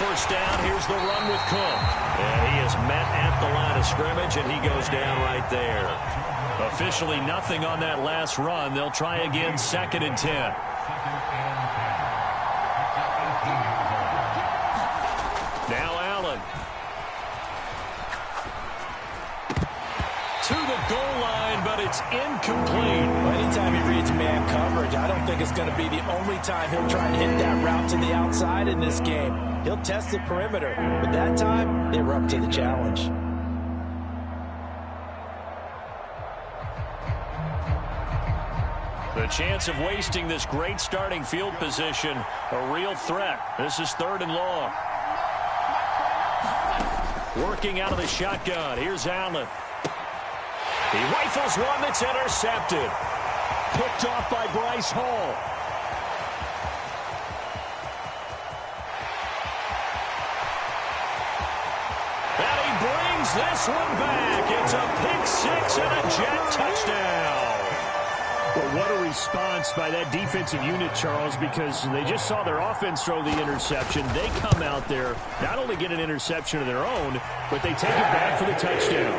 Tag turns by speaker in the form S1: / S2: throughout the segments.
S1: first down. Here's the run with Cook. And he is met at the line of scrimmage, and he goes down right there. Officially nothing on that last run. They'll try again, 2nd and 10. Now Allen. To the goal line, but it's incomplete.
S2: Well, anytime he reads man coverage, I don't think it's going to be the only time he'll try and hit that route to the outside in this game. He'll test the perimeter, but that time, they were up to the challenge.
S1: The chance of wasting this great starting field position, a real threat. This is 3rd and long. Working out of the shotgun. Here's Allen. He rifles one that's intercepted. Picked off by Bryce Hall. And he brings this one back. It's a pick 6 and a Jet touchdown.
S3: Well, what a response by that defensive unit, Charles, because they just saw their offense throw the interception. They come out there, not only get an interception of their own, but they take it back for the touchdown.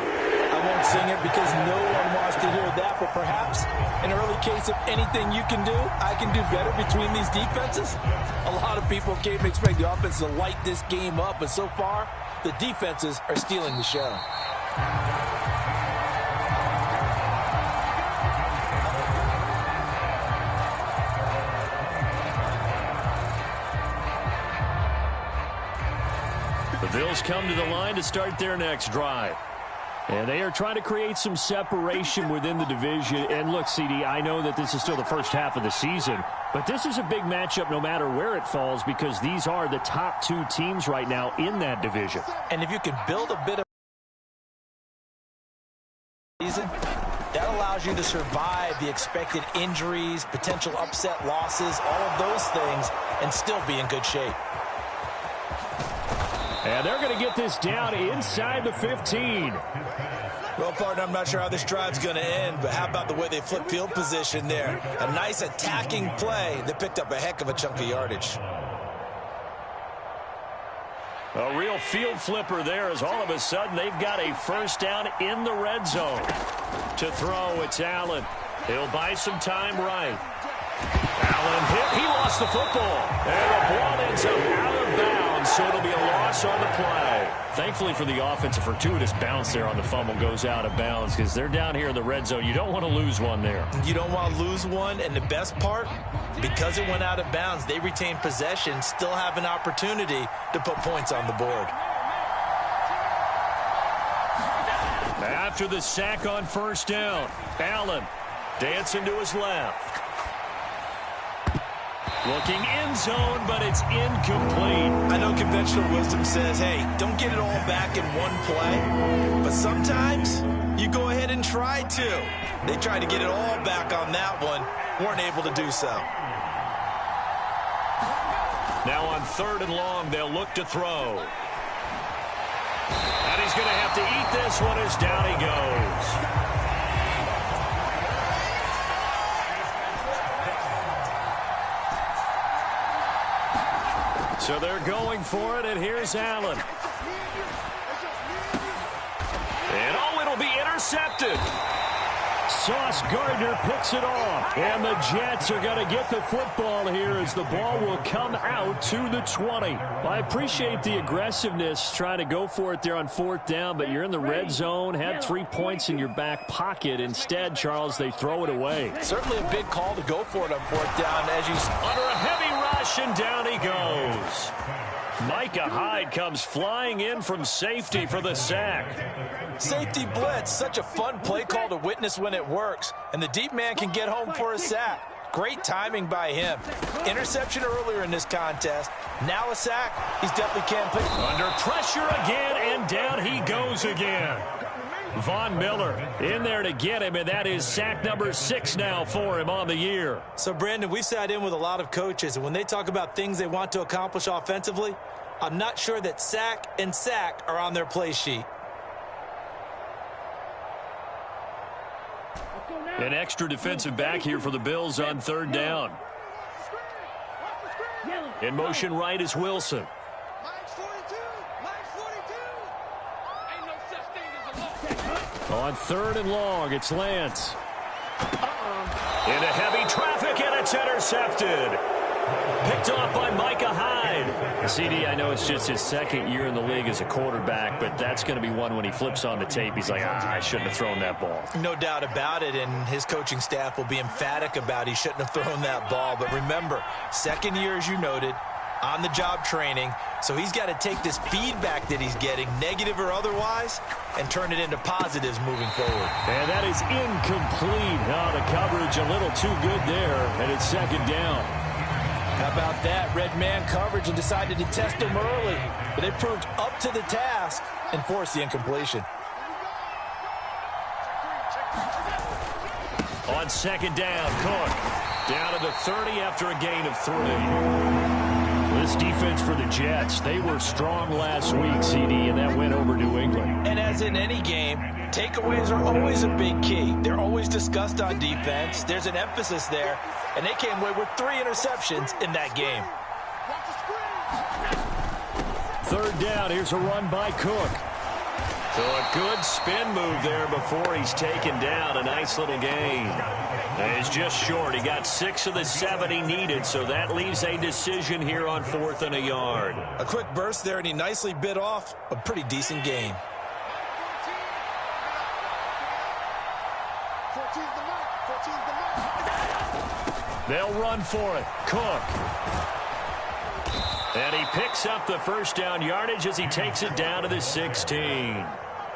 S2: I won't sing it because no one wants to hear that, but perhaps an early case of anything you can do, I can do better between these defenses. A lot of people came to expect the offense to light this game up, but so far, the defenses are stealing the show.
S1: The Bills come to the line to start their next drive. And they are trying to create some separation within the division. And look, CD, I know that this is still the first half of the season, but this is a big matchup no matter where it falls because these are the top 2 teams right now in that division.
S2: And if you can build a bit of season, that allows you to survive the expected injuries, potential upset losses, all of those things, and still be in good shape.
S3: And they're going to get this down inside the 15.
S2: Well, partner, I'm not sure how this drive's going to end, but how about the way they flip field position there? A nice attacking play that picked up a heck of a chunk of yardage.
S1: A real field flipper there as all of a sudden they've got a first down in the red zone. To throw, it's Allen. He'll buy some time right. Allen hit. He lost the football. And the ball ends up out of bounds, so it'll be a loss on the play. Thankfully for the offense, a fortuitous bounce there on the fumble goes out of bounds because they're down here in the red zone. You don't want to lose one there.
S2: You don't want to lose one, and the best part, because it went out of bounds, they retain possession, still have an opportunity to put points on the board.
S1: After the sack on first down, Allen dancing to his left. Looking end zone, but it's incomplete.
S2: I know conventional wisdom says, hey, don't get it all back in one play. But sometimes you go ahead and try to. They tried to get it all back on that one. Weren't able to do so.
S1: Now on 3rd and long, they'll look to throw. And he's going to have to eat this one as down he goes. So they're going for it, and here's Allen. And oh, it'll be intercepted.
S3: Sauce Gardner picks it off. And the Jets are going to get the football here as the ball will come out to the 20. Well, I appreciate the aggressiveness trying to go for it there on 4th down, but you're in the red zone, had 3 points in your back pocket. Instead, Charles, they throw it away.
S2: Certainly a big call to go for it on 4th down as you
S1: under a heavy rush, and down he goes. Micah Hyde comes flying in from safety for the sack.
S2: Safety blitz, such a fun play call to witness when it works. And the deep man can get home for a sack. Great timing by him. Interception earlier in this contest. Now a sack. He's definitely can pick.
S1: Under pressure again, and down he goes again. Von Miller in there to get him, and that is sack number 6 now for him on the year.
S2: So, Brandon, we've sat in with a lot of coaches, and when they talk about things they want to accomplish offensively, I'm not sure that sack and sack are on their play sheet.
S1: An extra defensive back here for the Bills on 3rd down. In motion right is Wilson.
S3: On 3rd and long, it's Lance.
S1: Into heavy traffic, and it's intercepted. Picked off by Micah Hyde.
S3: CD, I know it's just his 2nd year in the league as a quarterback, but that's going to be one when he flips on the tape. He's like, I shouldn't have thrown that ball.
S2: No doubt about it, and his coaching staff will be emphatic about he shouldn't have thrown that ball. But remember, 2nd year, as you noted, on-the-job training, so he's got to take this feedback that he's getting, negative or otherwise, and turn it into positives moving forward.
S3: And that is incomplete. Oh, the coverage a little too good there, and it's 2nd down.
S2: How about that? Red man coverage and decided to test him early. But they proved up to the task and forced the incompletion.
S1: On 2nd down, Cook. Down to the 30 after a gain of 3.
S3: This defense for the Jets, they were strong last week, CD, and that went over New England.
S2: And as in any game, takeaways are always a big key. They're always discussed on defense. There's an emphasis there. And they came away with 3 interceptions in that game.
S3: 3rd down, here's a run by Cook.
S1: So a good spin move there before he's taken down. A nice little gain. He's just short. He got 6 of the 7 he needed, so that leaves a decision here on 4th and a yard.
S2: A quick burst there, and he nicely bit off a pretty decent gain.
S1: They'll run for it. Cook. And he picks up the 1st down yardage as he takes it down to the 16.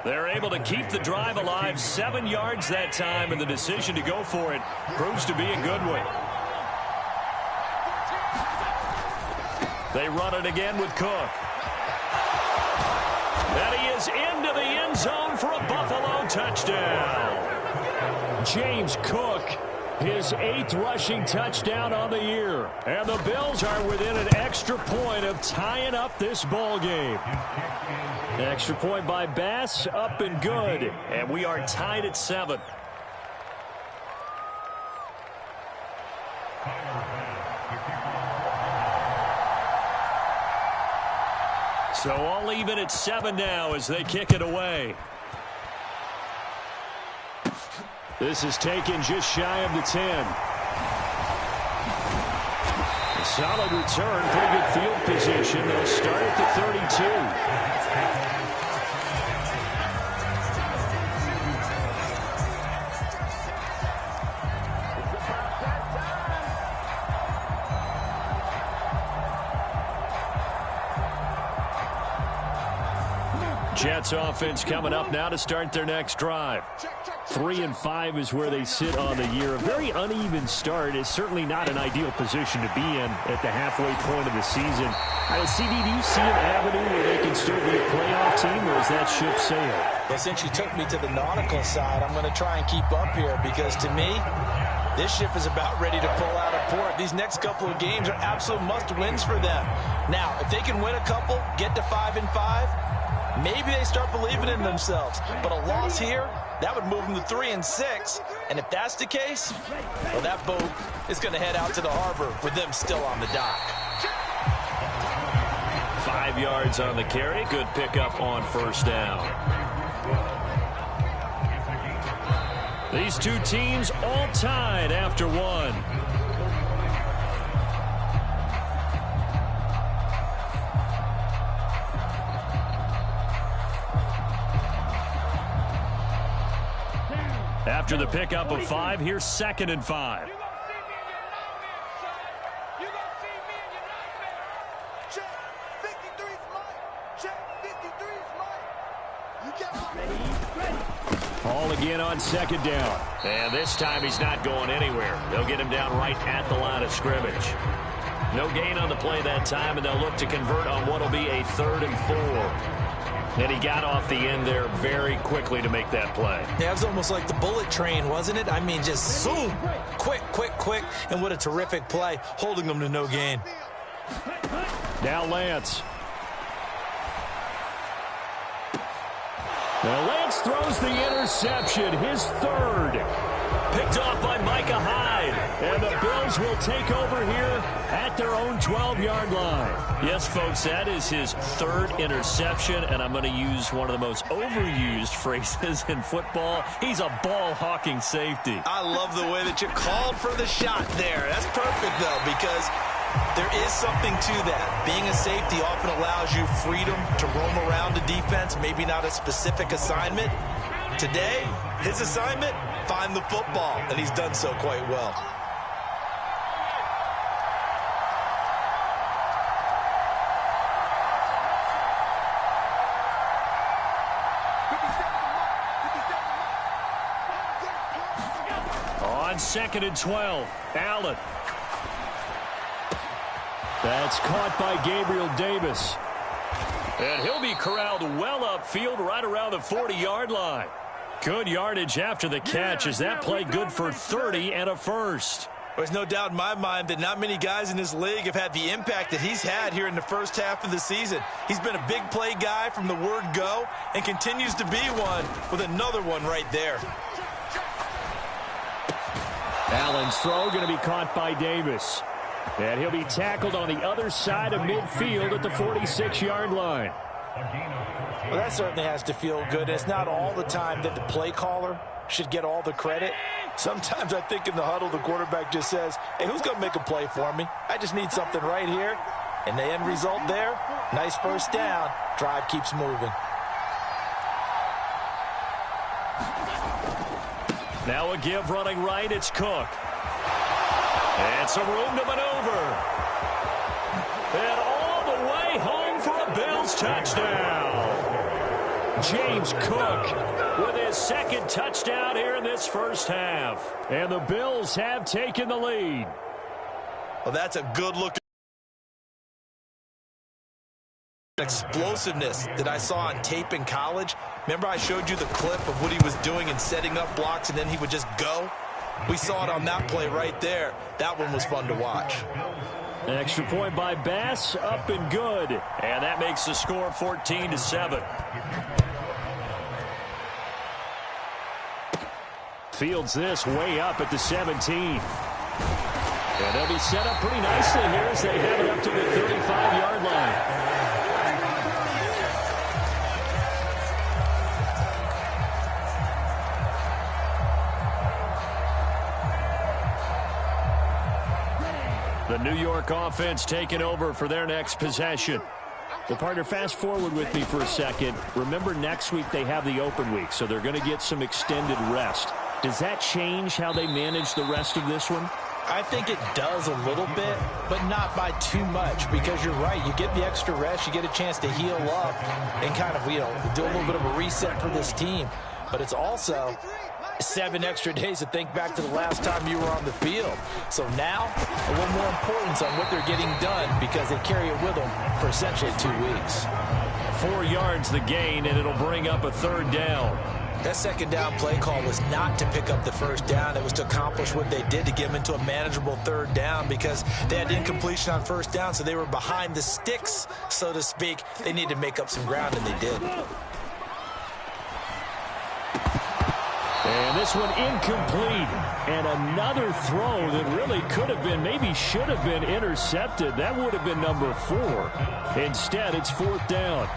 S1: They're able to keep the drive alive, 7 yards that time, and the decision to go for it proves to be a good one. They run it again with Cook. And he is into the end zone for a Buffalo touchdown.
S3: James Cook, his 8th rushing touchdown on the year. And the Bills are within an extra point of tying up this ball game. Extra point by Bass, up and good.
S1: And we are tied at 7. So all even at 7 now as they kick it away.
S3: This is taken just shy of the 10. A solid return, pretty good field position. They'll start at the 32. Jets offense coming up now to start their next drive. 3-5 is where they sit on the year. A very uneven start is certainly not an ideal position to be in at the halfway point of the season. CD, do you see an avenue where they can still be a playoff team, or is that ship sailed?
S2: Well, since you took me to the nautical side, I'm going to try and keep up here because to me, this ship is about ready to pull out of port. These next couple of games are absolute must-wins for them. Now, if they can win a couple, get to 5-5, maybe they start believing in themselves. But a loss here, that would move them to 3-6. And if that's the case, well, that boat is going to head out to the harbor with them still on the dock.
S1: 5 yards on the carry. Good pickup on 1st down. These two teams all tied after 1. After the pickup of 5, here's 2nd and 5. Ball again on 2nd down. And this time he's not going anywhere. They'll get him down right at the line of scrimmage. No gain on the play that time, and they'll look to convert on what will be a 3rd and 4. And he got off the end there very quickly to make that play.
S2: Yeah, it was almost like the bullet train, wasn't it? I mean, just zoom, quick, quick, quick. And what a terrific play, holding them to no gain.
S3: Now Lance. Now Lance throws the interception, his 3rd.
S1: Picked off by Micah Hyde.
S3: And the Bills will take over here at their own 12-yard line.
S1: Yes, folks, that is his third interception, and I'm going to use one of the most overused phrases in football. He's a ball-hawking safety.
S2: I love the way that you called for the shot there. That's perfect, though, because there is something to that. Being a safety often allows you freedom to roam around the defense, maybe not a specific assignment. Today, his assignment, find the football, and he's done so quite well.
S1: On 2nd and 12, Allen.
S3: That's caught by Gabriel Davis.
S1: And he'll be corralled well upfield right around the 40-yard line. Good yardage after the catch. Is that play good for 30 and a first?
S2: There's no doubt in my mind that not many guys in this league have had the impact that he's had here in the first half of the season. He's been a big play guy from the word go and continues to be one with another one right there.
S3: Allen's throw going to be caught by Davis. And he'll be tackled on the other side of midfield at the 46-yard line.
S2: Well, that certainly has to feel good. It's not all the time that the play caller should get all the credit. Sometimes I think in the huddle, the quarterback just says, hey, who's going to make a play for me? I just need something right here. And the end result there, nice first down. Drive keeps moving.
S1: Now a give running right, it's Cook. And some room to maneuver. And all the way home for a Bills touchdown. James Cook with his second touchdown here in this first half.
S3: And the Bills have taken the lead.
S2: Well, that's a good look. Explosiveness that I saw on tape in college. Remember I showed you the clip of what he was doing and setting up blocks, and then he would just go? We saw it on that play right there. That one was fun to watch.
S3: An extra point by Bass, up and good.
S1: And that makes the score 14-7.
S3: Fields this way up at the 17. And they'll be set up pretty nicely here as they have it up to the 35-yard line. The New York offense taking over for their next possession. Well, partner, fast forward with me for a second. Remember, next week they have the open week, so they're going to get some extended rest. Does that change how they manage the rest of this one?
S2: I think it does a little bit, but not by too much, because you're right. You get the extra rest, you get a chance to heal up and kind of, do a little bit of a reset for this team. But it's also 7 extra days to think back to the last time you were on the field. So now, a little more importance on what they're getting done because they carry it with them for essentially 2 weeks.
S1: 4 yards the gain, and it'll bring up a third down.
S2: That second down play call was not to pick up the first down. It was to accomplish what they did to get them into a manageable third down because they had incompletion on first down, so they were behind the sticks, so to speak. They needed to make up some ground, and they did.
S3: And this one incomplete. And another throw that really could have been, maybe should have been intercepted. That would have been number 4. Instead, it's 4th down.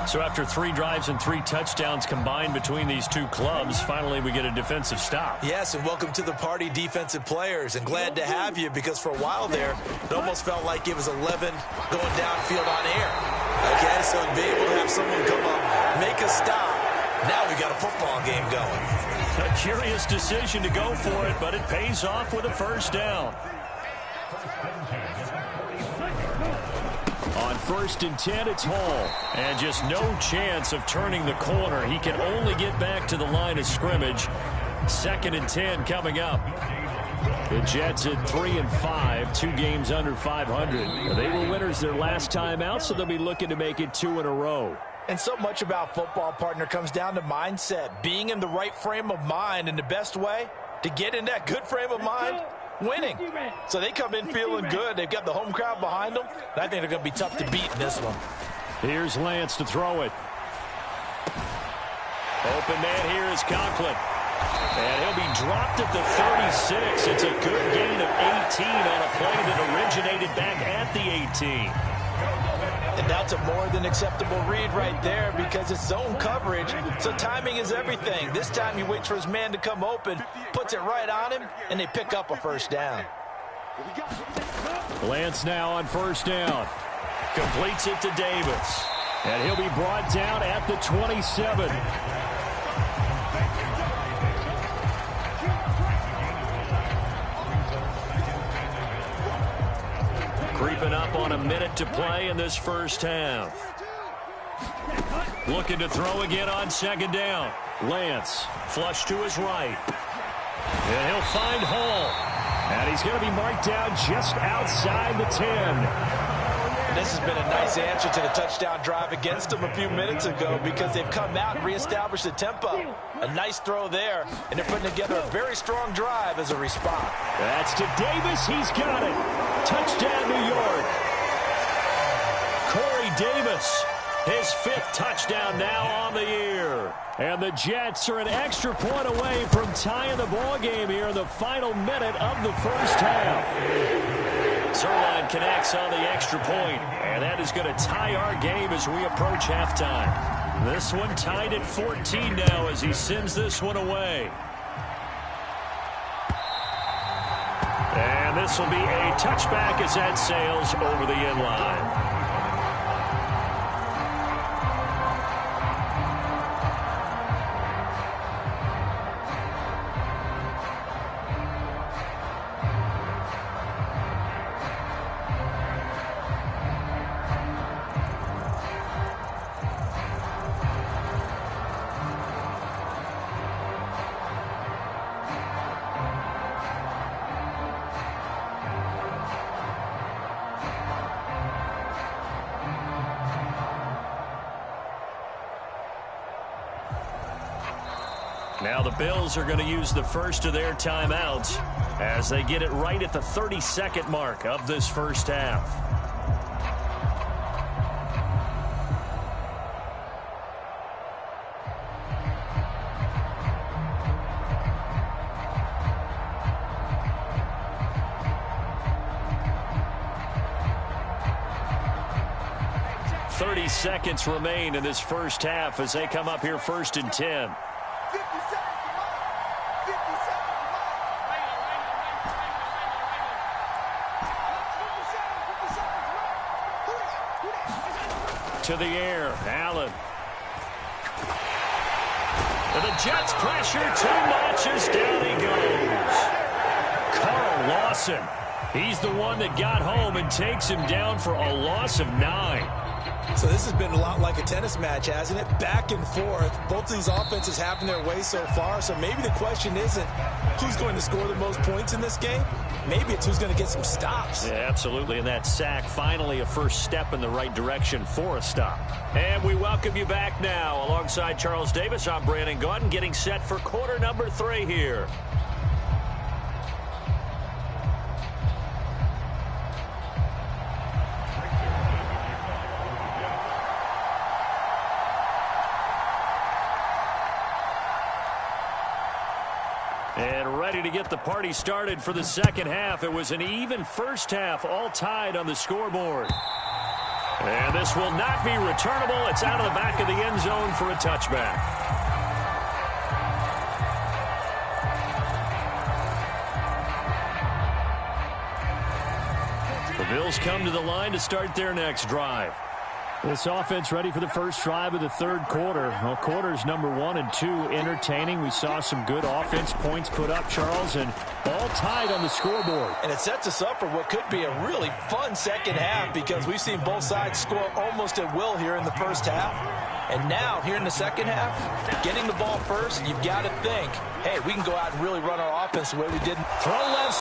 S1: So after 3 drives and 3 touchdowns combined between these two clubs, finally we get a defensive stop.
S2: Yes, and welcome to the party, defensive players. And glad to have you because for a while there, it almost felt like it was 11 going downfield on air. Okay, so to be able to have someone come up, make a stop, now we got a football game going.
S1: A curious decision to go for it, but it pays off with a first down.
S3: On 1st and 10, it's Hall.
S1: And just no chance of turning the corner. He can only get back to the line of scrimmage. 2nd and 10 coming up.
S3: The Jets at 3-5, 2 games under 500. They were winners their last time out, so they'll be looking to make it 2 in a row.
S2: And so much about football, partner, comes down to mindset. Being in the right frame of mind, and the best way to get in that good frame of mind, winning. So they come in feeling good. They've got the home crowd behind them, and I think they're going to be tough to beat in this one.
S3: Here's Lance to throw it.
S1: Open man here is Conklin. And he'll be dropped at the 36. It's a good gain of 18 on a play that originated back at the 18.
S2: And that's a more than acceptable read right there because it's zone coverage, so timing is everything. This time he waits for his man to come open, puts it right on him, and they pick up a first down.
S3: Lance now on first down.
S1: Completes it to Davis.
S3: And he'll be brought down at the 27.
S1: Creeping up on a minute to play in this first half. Looking to throw again on second down.
S3: Lance.
S1: Flush to his right.
S3: And he'll find Hall. And he's going to be marked down just outside the 10.
S2: This has been a nice answer to the touchdown drive against them a few minutes ago because they've come out and reestablished the tempo. A nice throw there, and they're putting together a very strong drive as a response.
S3: That's to Davis. He's got it. Touchdown, New York.
S1: Corey Davis, his 5th touchdown now on the year.
S3: And the Jets are an extra point away from tying the ball game here in the final minute of the first half.
S1: Zerline connects on the extra point, and that is going to tie our game as we approach halftime. This one tied at 14 now as he sends this one away. And this will be a touchback as that sails over the end line. Now the Bills are going to use the first of their timeouts as they get it right at the 32nd mark of this first half. Seconds remain in this first half as they come up here first and 10. To the air, Allen. And the Jets pressure too much as down he goes. Carl Lawson. He's the one that got home and takes him down for a loss of 9.
S2: So this has been a lot like a tennis match, hasn't it? Back and forth. Both of these offenses having their way so far. So maybe the question isn't who's going to score the most points in this game. Maybe it's who's going to get some stops.
S1: Yeah, absolutely. And that sack, finally a first step in the right direction for a stop. And we welcome you back now. Alongside Charles Davis, I'm Brandon Gaudin, getting set for quarter number 3 here. And ready to get the party started for the second half. It was an even first half, all tied on the scoreboard. And this will not be returnable. It's out of the back of the end zone for a touchback. The Bills come to the line to start their next drive.
S3: This offense ready for the first drive of the third quarter. Well, quarters number 1 and 2 entertaining. We saw some good offense points put up, Charles, and all tied on the scoreboard.
S2: And it sets us up for what could be a really fun second half because we've seen both sides score almost at will here in the first half. And now, here in the second half, getting the ball first, you've got to think, hey, we can go out and really run our offense the way we did.
S3: Throw left.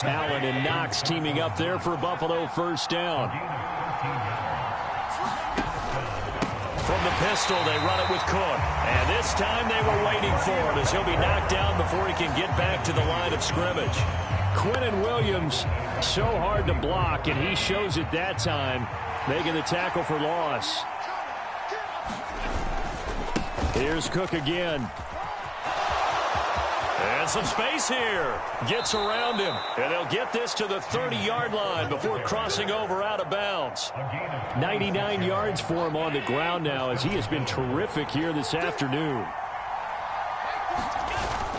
S3: Allen and Knox teaming up there for Buffalo first down.
S1: From the pistol, they run it with Cook. And this time they were waiting for him as he'll be knocked down before he can get back to the line of scrimmage.
S3: Quinnen Williams, so hard to block, and he shows it that time, making the tackle for loss. Here's Cook again.
S1: And some space here. Gets around him. And they'll get this to the 30-yard line before crossing over out of bounds.
S3: 99 yards for him on the ground now as he has been terrific here this afternoon.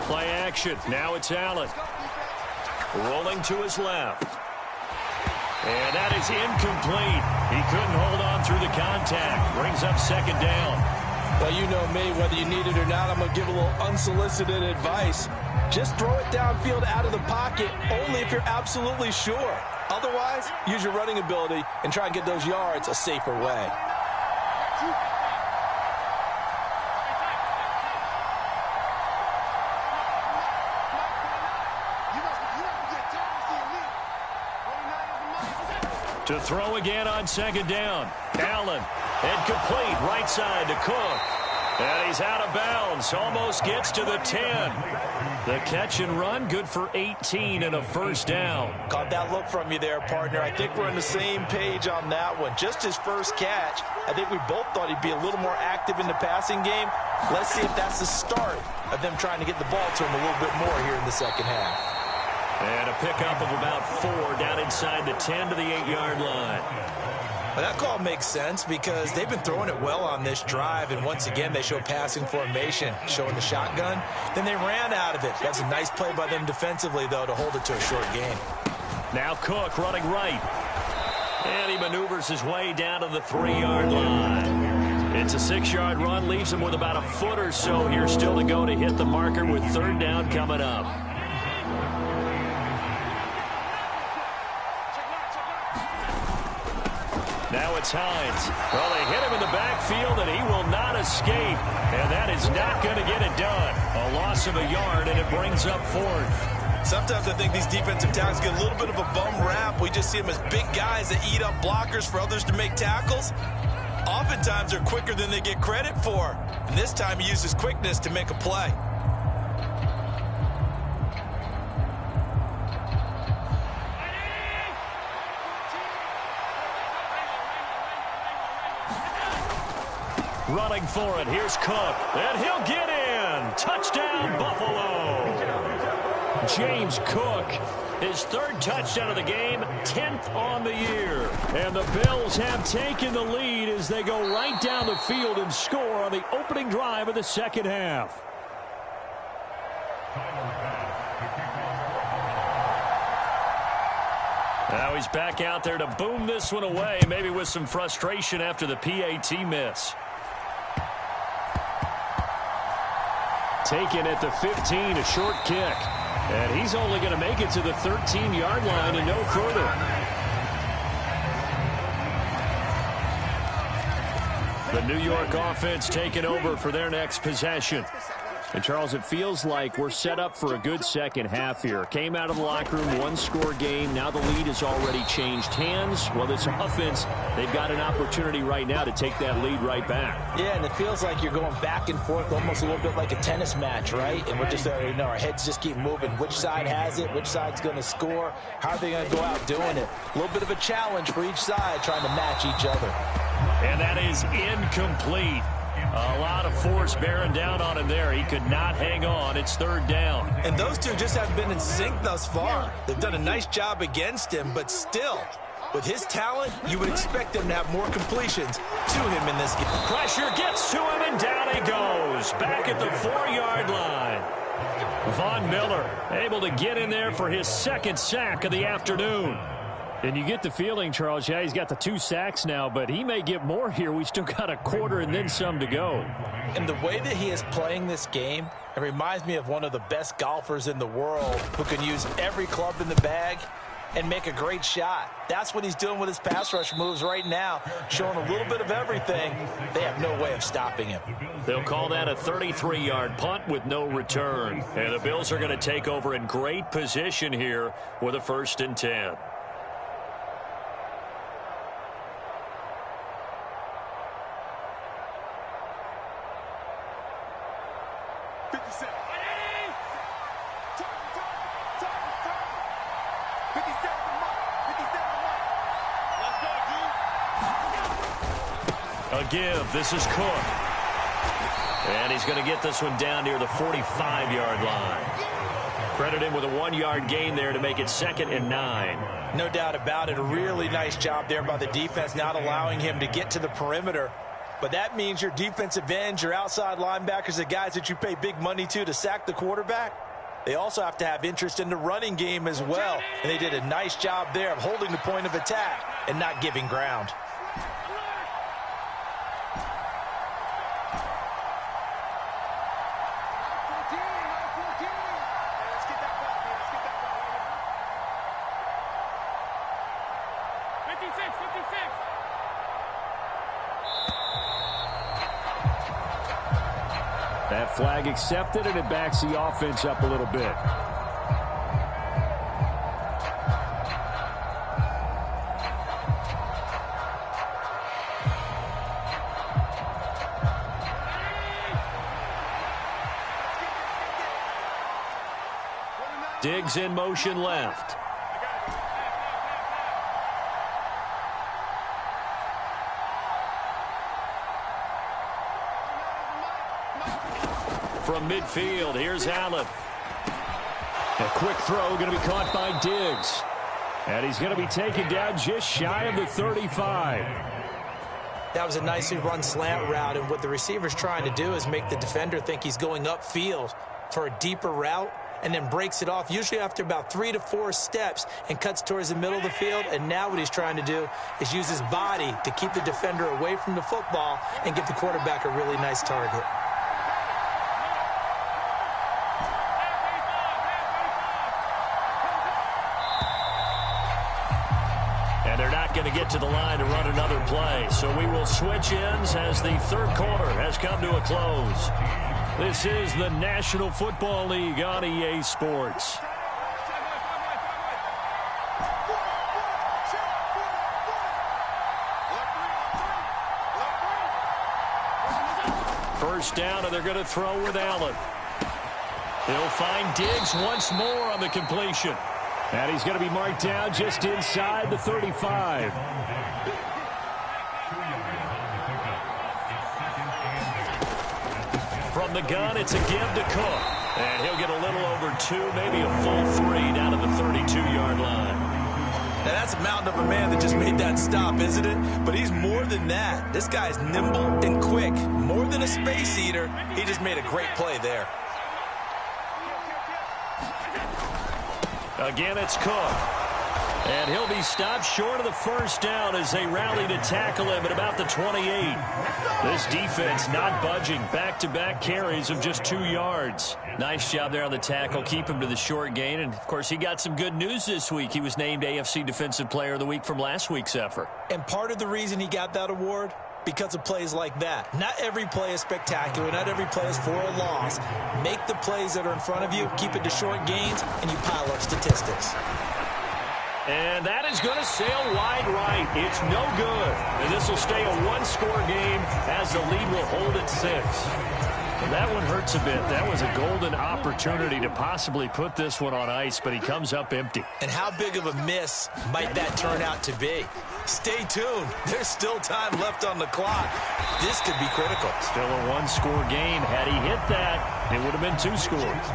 S1: Play action. Now it's Allen. Rolling to his left. And that is incomplete. He couldn't hold on through the contact. Brings up second down.
S2: Well, you know me, whether you need it or not, I'm going to give a little unsolicited advice. Just throw it downfield out of the pocket, only if you're absolutely sure. Otherwise, use your running ability and try and get those yards a safer way.
S1: To throw again on second down. Allen, incomplete, right side to Cook. And he's out of bounds, almost gets to the 10. The catch and run, good for 18 and a first down.
S2: Caught that look from you there, partner. I think we're on the same page on that one. Just his first catch. I think we both thought he'd be a little more active in the passing game. Let's see if that's the start of them trying to get the ball to him a little bit more here in the second half.
S1: And a pickup of about 4 down inside the 10 to the 8-yard line.
S2: Well, that call makes sense because they've been throwing it well on this drive, and once again they show passing formation, showing the shotgun. Then they ran out of it. That's a nice play by them defensively, though, to hold it to a short gain.
S1: Now Cook running right. And he maneuvers his way down to the 3-yard line. It's a 6-yard run, leaves him with about a foot or so here still to go to hit the marker with third down coming up. Now it's Hines. Well, they hit him in the backfield, and he will not escape. And that is not going to get it done. A loss of a yard, and it brings up fourth.
S2: Sometimes I think these defensive tackles get a little bit of a bum rap. We just see them as big guys that eat up blockers for others to make tackles. Oftentimes, they're quicker than they get credit for. And this time, he uses quickness to make a play.
S1: Running for it. Here's Cook. And he'll get in. Touchdown, Buffalo.
S3: James Cook,
S1: his third touchdown of the game, 10th on the year.
S3: And the Bills have taken the lead as they go right down the field and score on the opening drive of the second half.
S1: Now he's back out there to boom this one away, maybe with some frustration after the PAT miss.
S3: Taken at the 15, a short kick. And he's only going to make it to the 13-yard line and no further. The New York offense taking over for their next possession. And, Charles, it feels like we're set up for a good second half here. Came out of the locker room, one-score game. Now the lead has already changed hands. Well, this offense, they've got an opportunity right now to take that lead right back.
S2: Yeah, and it feels like you're going back and forth almost a little bit like a tennis match, right? And we're just, our heads just keep moving. Which side has it? Which side's going to score? How are they going to go out doing it? A little bit of a challenge for each side trying to match each other.
S1: And that is incomplete. A lot of force bearing down on him there. He could not hang on. It's third down.
S2: And those two just haven't been in sync thus far. They've done a nice job against him, but still, with his talent, you would expect him to have more completions to him in this game.
S1: Pressure gets to him, and down he goes. Back at the 4-yard line. Von Miller able to get in there for his second sack of the afternoon.
S3: And you get the feeling, Charles, yeah, he's got the 2 sacks now, but he may get more here. We still got a quarter and then some to go.
S2: And the way that he is playing this game, it reminds me of one of the best golfers in the world who can use every club in the bag and make a great shot. That's what he's doing with his pass rush moves right now, showing a little bit of everything. They have no way of stopping him.
S1: They'll call that a 33-yard punt with no return. And the Bills are going to take over in great position here with a 1st and 10. A give. This is Cook. And he's going to get this one down near the 45-yard line. Credit him with a 1-yard gain there to make it 2nd and 9.
S2: No doubt about it. A really nice job there by the defense, not allowing him to get to the perimeter. But that means your defensive ends, your outside linebackers, the guys that you pay big money to sack the quarterback, they also have to have interest in the running game as well. And they did a nice job there of holding the point of attack and not giving ground.
S3: That flag accepted, and it backs the offense up a little bit.
S1: Diggs in motion left. From midfield, here's Allen.
S3: A quick throw going to be caught by Diggs. And he's going to be taken down just shy of the 35.
S2: That was a nicely run slant route, and what the receiver's trying to do is make the defender think he's going upfield for a deeper route, and then breaks it off, usually after about 3 to 4 steps, and cuts towards the middle of the field. And now what he's trying to do is use his body to keep the defender away from the football and give the quarterback a really nice target.
S1: And they're not going to get to the line to run another play. So we will switch ends as the third quarter has come to a close. This is the National Football League on EA Sports. First down, and they're going to throw with Allen. He'll find Diggs once more on the completion.
S3: And he's going to be marked down just inside the 35.
S1: From the gun, it's a give to Cook. And he'll get a little over 2, maybe a full 3 down to the 32-yard line.
S2: Now, that's a mountain of a man that just made that stop, isn't it? But he's more than that. This guy's nimble and quick. More than a space eater, he just made a great play there.
S1: Again, it's Cook. And he'll be stopped short of the first down as they rally to tackle him at about the 28. This defense not budging. Back-to-back carries of just 2 yards. Nice job there on the tackle. Keep him to the short gain. And, of course, he got some good news this week. He was named AFC Defensive Player of the Week from last week's effort.
S2: And part of the reason he got that award, because of plays like that. Not every play is spectacular. Not every play is for a loss. Make the plays that are in front of you, keep it to short gains, and you pile up statistics.
S1: And that is going to sail wide right. It's no good. And this will stay a one-score game as the lead will hold at 6. And that one hurts a bit. That was a golden opportunity to possibly put this one on ice, but he comes up empty.
S2: And how big of a miss might that turn out to be? Stay tuned. There's still time left on the clock. This could be critical.
S1: Still a one-score game. Had he hit that, it would have been 2 scores.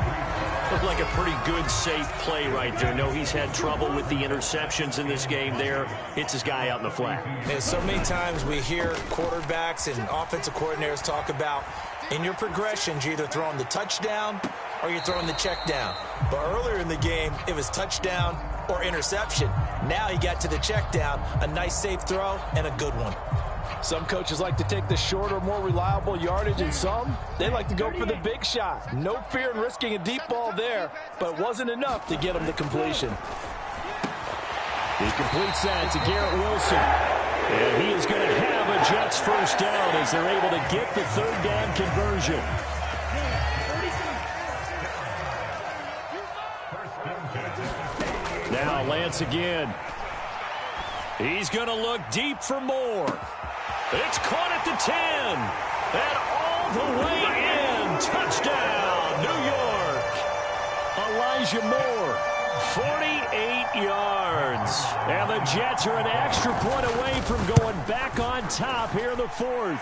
S1: Looked like a pretty good, safe play right there. No, he's had trouble with the interceptions in this game there. Hits his guy out in the flat.
S2: And so many times we hear quarterbacks and offensive coordinators talk about in your progressions, you're either throwing the touchdown or you're throwing the check down. But earlier in the game, it was touchdown or interception. Now he got to the check down, a nice safe throw, and a good one.
S4: Some coaches like to take the shorter, more reliable yardage, and some, they like to go for the big shot. No fear in risking a deep ball there, but it wasn't enough to get him the completion.
S3: He completes that to Garrett Wilson. And he is going to have a Jets first down as they're able to get the third down conversion. Now Lance again.
S1: He's going to look deep for more. It's caught at the 10. And all the way in. Touchdown, New York.
S3: Elijah Moore 48 yards. And the Jets are an extra point away from going back on top here in the fourth.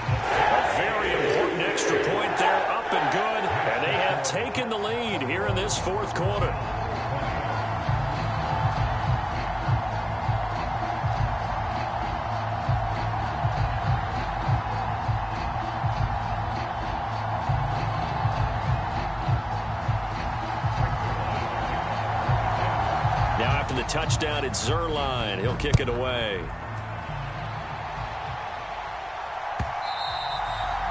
S1: A very important extra point there, up and good. And they have taken the lead here in this fourth quarter. Now after the touchdown, it's Zerline. He'll kick it away.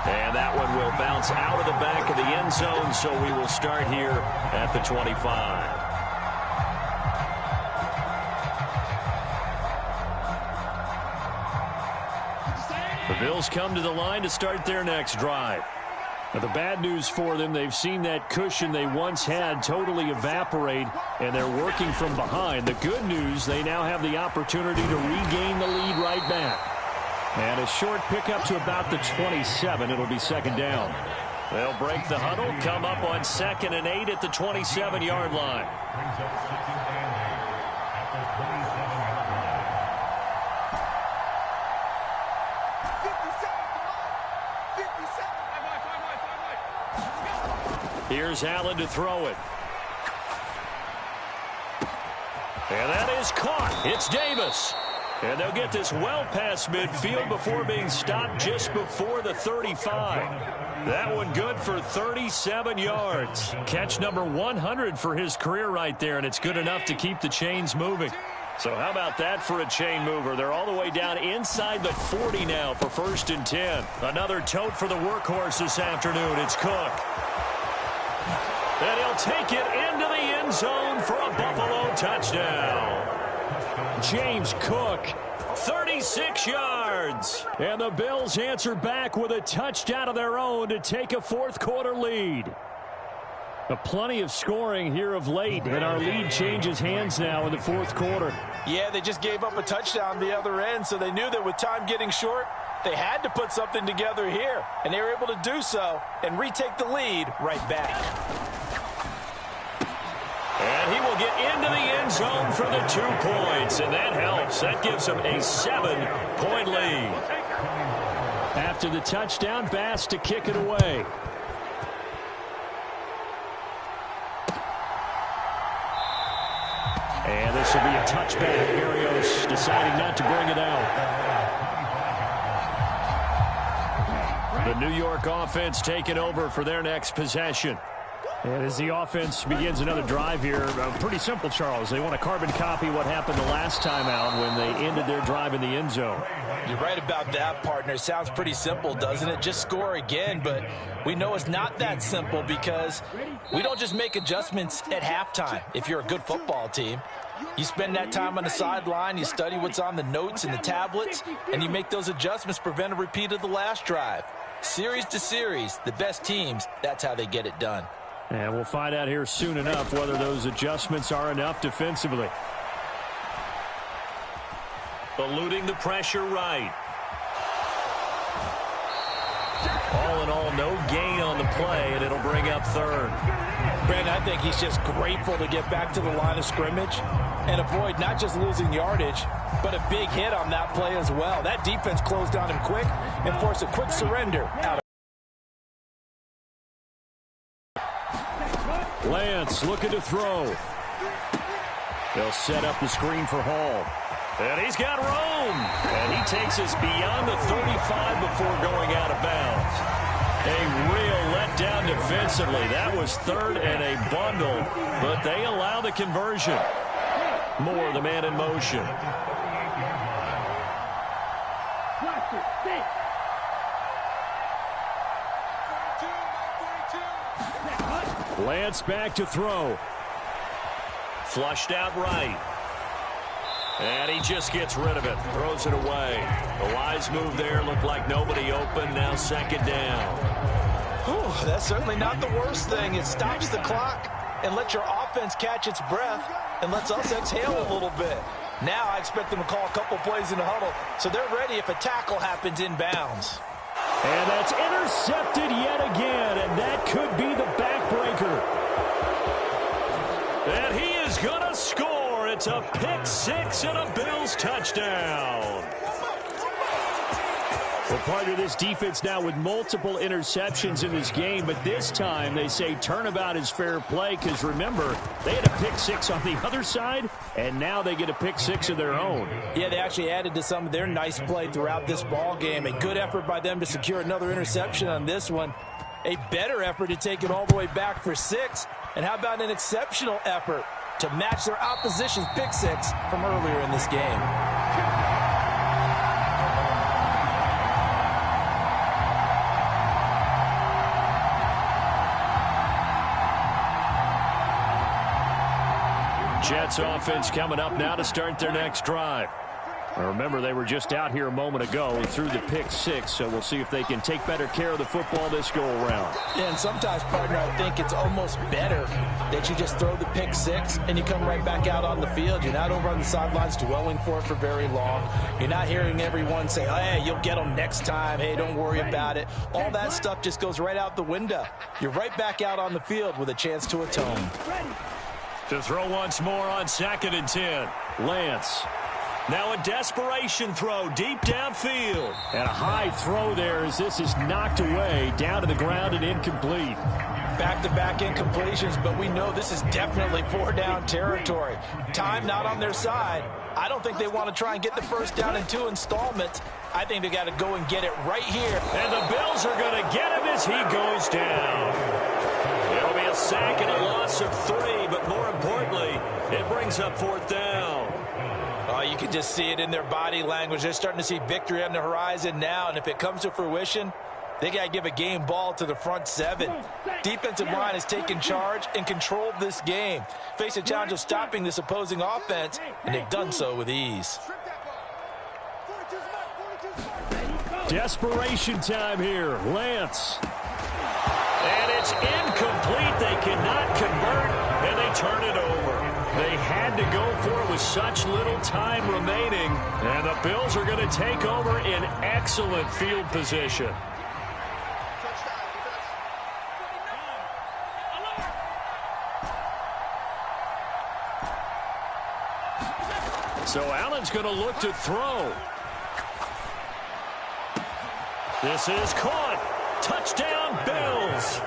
S1: And that one will bounce out of the back of the end zone, so we will start here at the 25. The Bills come to the line to start their next drive. Now, the bad news for them, they've seen that cushion they once had totally evaporate, and they're working from behind. The good news, they now have the opportunity to regain the lead right back. And a short pickup to about the 27. It'll be second down. They'll break the huddle, come up on 2nd and 8 at the 27-yard line. Here's Allen to throw it. And that is caught. It's Davis. And they'll get this well past midfield before being stopped just before the 35. That one good for 37 yards. Catch number 100 for his career right there, and it's good enough to keep the chains moving. So how about that for a chain mover? They're all the way down inside the 40 now for 1st and 10. Another tote for the workhorse this afternoon. It's Cook. And he'll take it into the end zone for a Buffalo touchdown. James Cook, 36 yards. And the Bills answer back with a touchdown of their own to take a fourth quarter lead. Plenty of scoring here of late, and our lead changes hands now in the fourth quarter.
S2: Yeah, they just gave up a touchdown the other end, so they knew that with time getting short, they had to put something together here, and they were able to do so and retake the lead right back.
S1: And he will get into the end zone for the 2 points, and that helps. That gives him a 7-point lead.
S3: After the touchdown, Bass to kick it away. And this will be a touchback. Berrios deciding not to bring it out. The New York offense taking over for their next possession. And as the offense begins another drive here, pretty simple, Charles. They want to carbon copy what happened the last time out when they ended their drive in the end zone.
S2: You're right about that, partner. Sounds pretty simple, doesn't it? Just score again, but we know it's not that simple because we don't just make adjustments at halftime if you're a good football team. You spend that time on the sideline, you study what's on the notes and the tablets, and you make those adjustments, prevent a repeat of the last drive. Series to series, the best teams, that's how they get it done.
S3: And we'll find out here soon enough whether those adjustments are enough defensively.
S1: Eluding the pressure right. All in all, no gain on the play, and it'll bring up 3rd.
S2: Brandon, I think he's just grateful to get back to the line of scrimmage and avoid not just losing yardage, but a big hit on that play as well. That defense closed on him quick and forced a quick surrender out of
S3: Lance looking to throw. They'll set up the screen for Hall.
S1: And he's got room. And he takes us beyond the 35 before going out of bounds. A real letdown defensively. That was 3rd and a bundle, but they allow the conversion. Moore, the man in motion.
S3: Lance back to throw.
S1: Flushed out right. And he just gets rid of it. Throws it away. A wise move there. Looked like nobody open. Now 2nd down.
S2: Whew, that's certainly not the worst thing. It stops the clock and lets your offense catch its breath and lets us exhale a little bit. Now I expect them to call a couple plays in the huddle so they're ready if a tackle happens inbounds.
S3: And that's intercepted yet again, and that could be the backbreaker.
S1: And he is going to score. It's a pick six and a Bills touchdown.
S3: Well, partner, this defense now with multiple interceptions in this game, but this time they say turnabout is fair play because, remember, they had a pick six on the other side, and now they get a pick six of their own.
S2: Yeah, they actually added to some of their nice play throughout this ball game. A good effort by them to secure another interception on this one. A better effort to take it all the way back for 6. And how about an exceptional effort to match their opposition's pick six from earlier in this game?
S3: Jets offense coming up now to start their next drive. Now remember, they were just out here a moment ago through the pick six, so we'll see if they can take better care of the football this go around.
S2: Yeah, and sometimes, partner, I think it's almost better that you just throw the pick six and you come right back out on the field. You're not over on the sidelines dwelling for it for very long. You're not hearing everyone say, hey, you'll get them next time. Hey, don't worry about it. All that stuff just goes right out the window. You're right back out on the field with a chance to atone.
S1: To throw once more on 2nd and 10.
S3: Lance.
S1: Now a desperation throw deep downfield.
S3: And a high throw there as this is knocked away down to the ground and incomplete.
S2: Back-to-back incompletions, but we know this is definitely 4-down territory. Time not on their side. I don't think they want to try and get the first down in 2 installments. I think they got to go and get it right here.
S1: And the Bills are going to get him as he goes down. It'll be a sack and a loss of 3, but more importantly, it brings up 4th down.
S2: Oh, you can just see it in their body language. They're starting to see victory on the horizon now, and if it comes to fruition, they got to give a game ball to the front 7. Defensive line has taken charge and controlled this game. Face a challenge of stopping this opposing offense, and they've done so with ease.
S3: Desperation time here. Lance.
S1: And it's incomplete. They cannot convert, and they turn it over. They had to go for it with such little time remaining, and the Bills are going to take over in excellent field position. So Allen's going to look to throw. This is caught. Touchdown, Bills.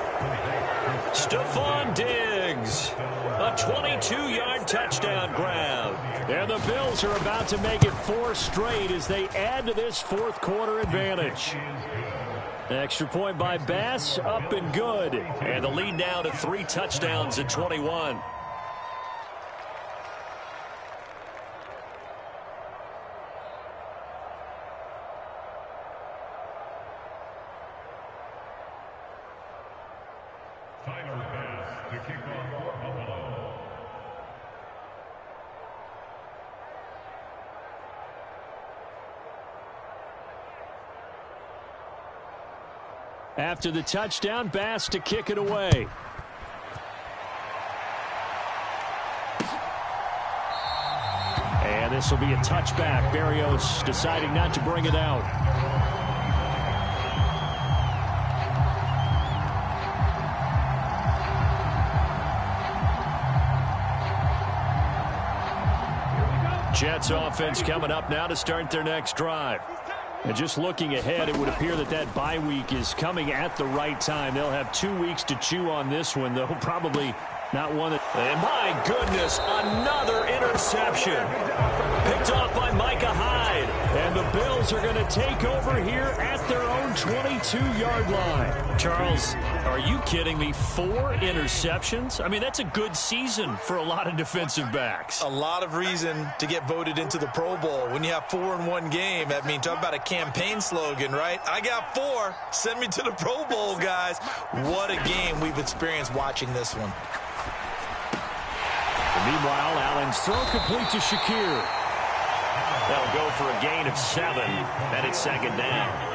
S1: Stephon Diggs. A 22-yard touchdown grab.
S3: And the Bills are about to make it 4 straight as they add to this fourth quarter advantage. Extra point by Bass, up and good.
S1: And the lead now to 3 touchdowns at 21.
S3: After the touchdown, Bass to kick it away. And this will be a touchback. Berrios deciding not to bring it out. Jets offense coming up now to start their next drive. And just looking ahead, it would appear that that bye week is coming at the right time. They'll have 2 weeks to chew on this one, though. Probably not one that...
S1: And my goodness, another interception. Picked off by Micah Hyde.
S3: And the Bills are going to take over here at their own 22-yard line.
S1: Charles, are you kidding me? 4 interceptions? I mean, that's a good season for a lot of defensive backs.
S2: A lot of reason to get voted into the Pro Bowl. When you have 4 in one game, I mean, talk about a campaign slogan, right? I got 4. Send me to the Pro Bowl, guys. What a game we've experienced watching this one.
S3: Meanwhile, Allen's throw complete to Shakir.
S1: They'll go for a gain of 7, and it's 2nd down.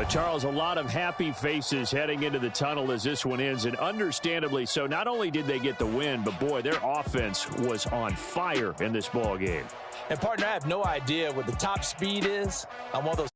S3: Charles, a lot of happy faces heading into the tunnel as this one ends, and understandably so. Not only did they get the win, but boy, their offense was on fire in this ball game.
S2: And partner, I have no idea what the top speed is on one of those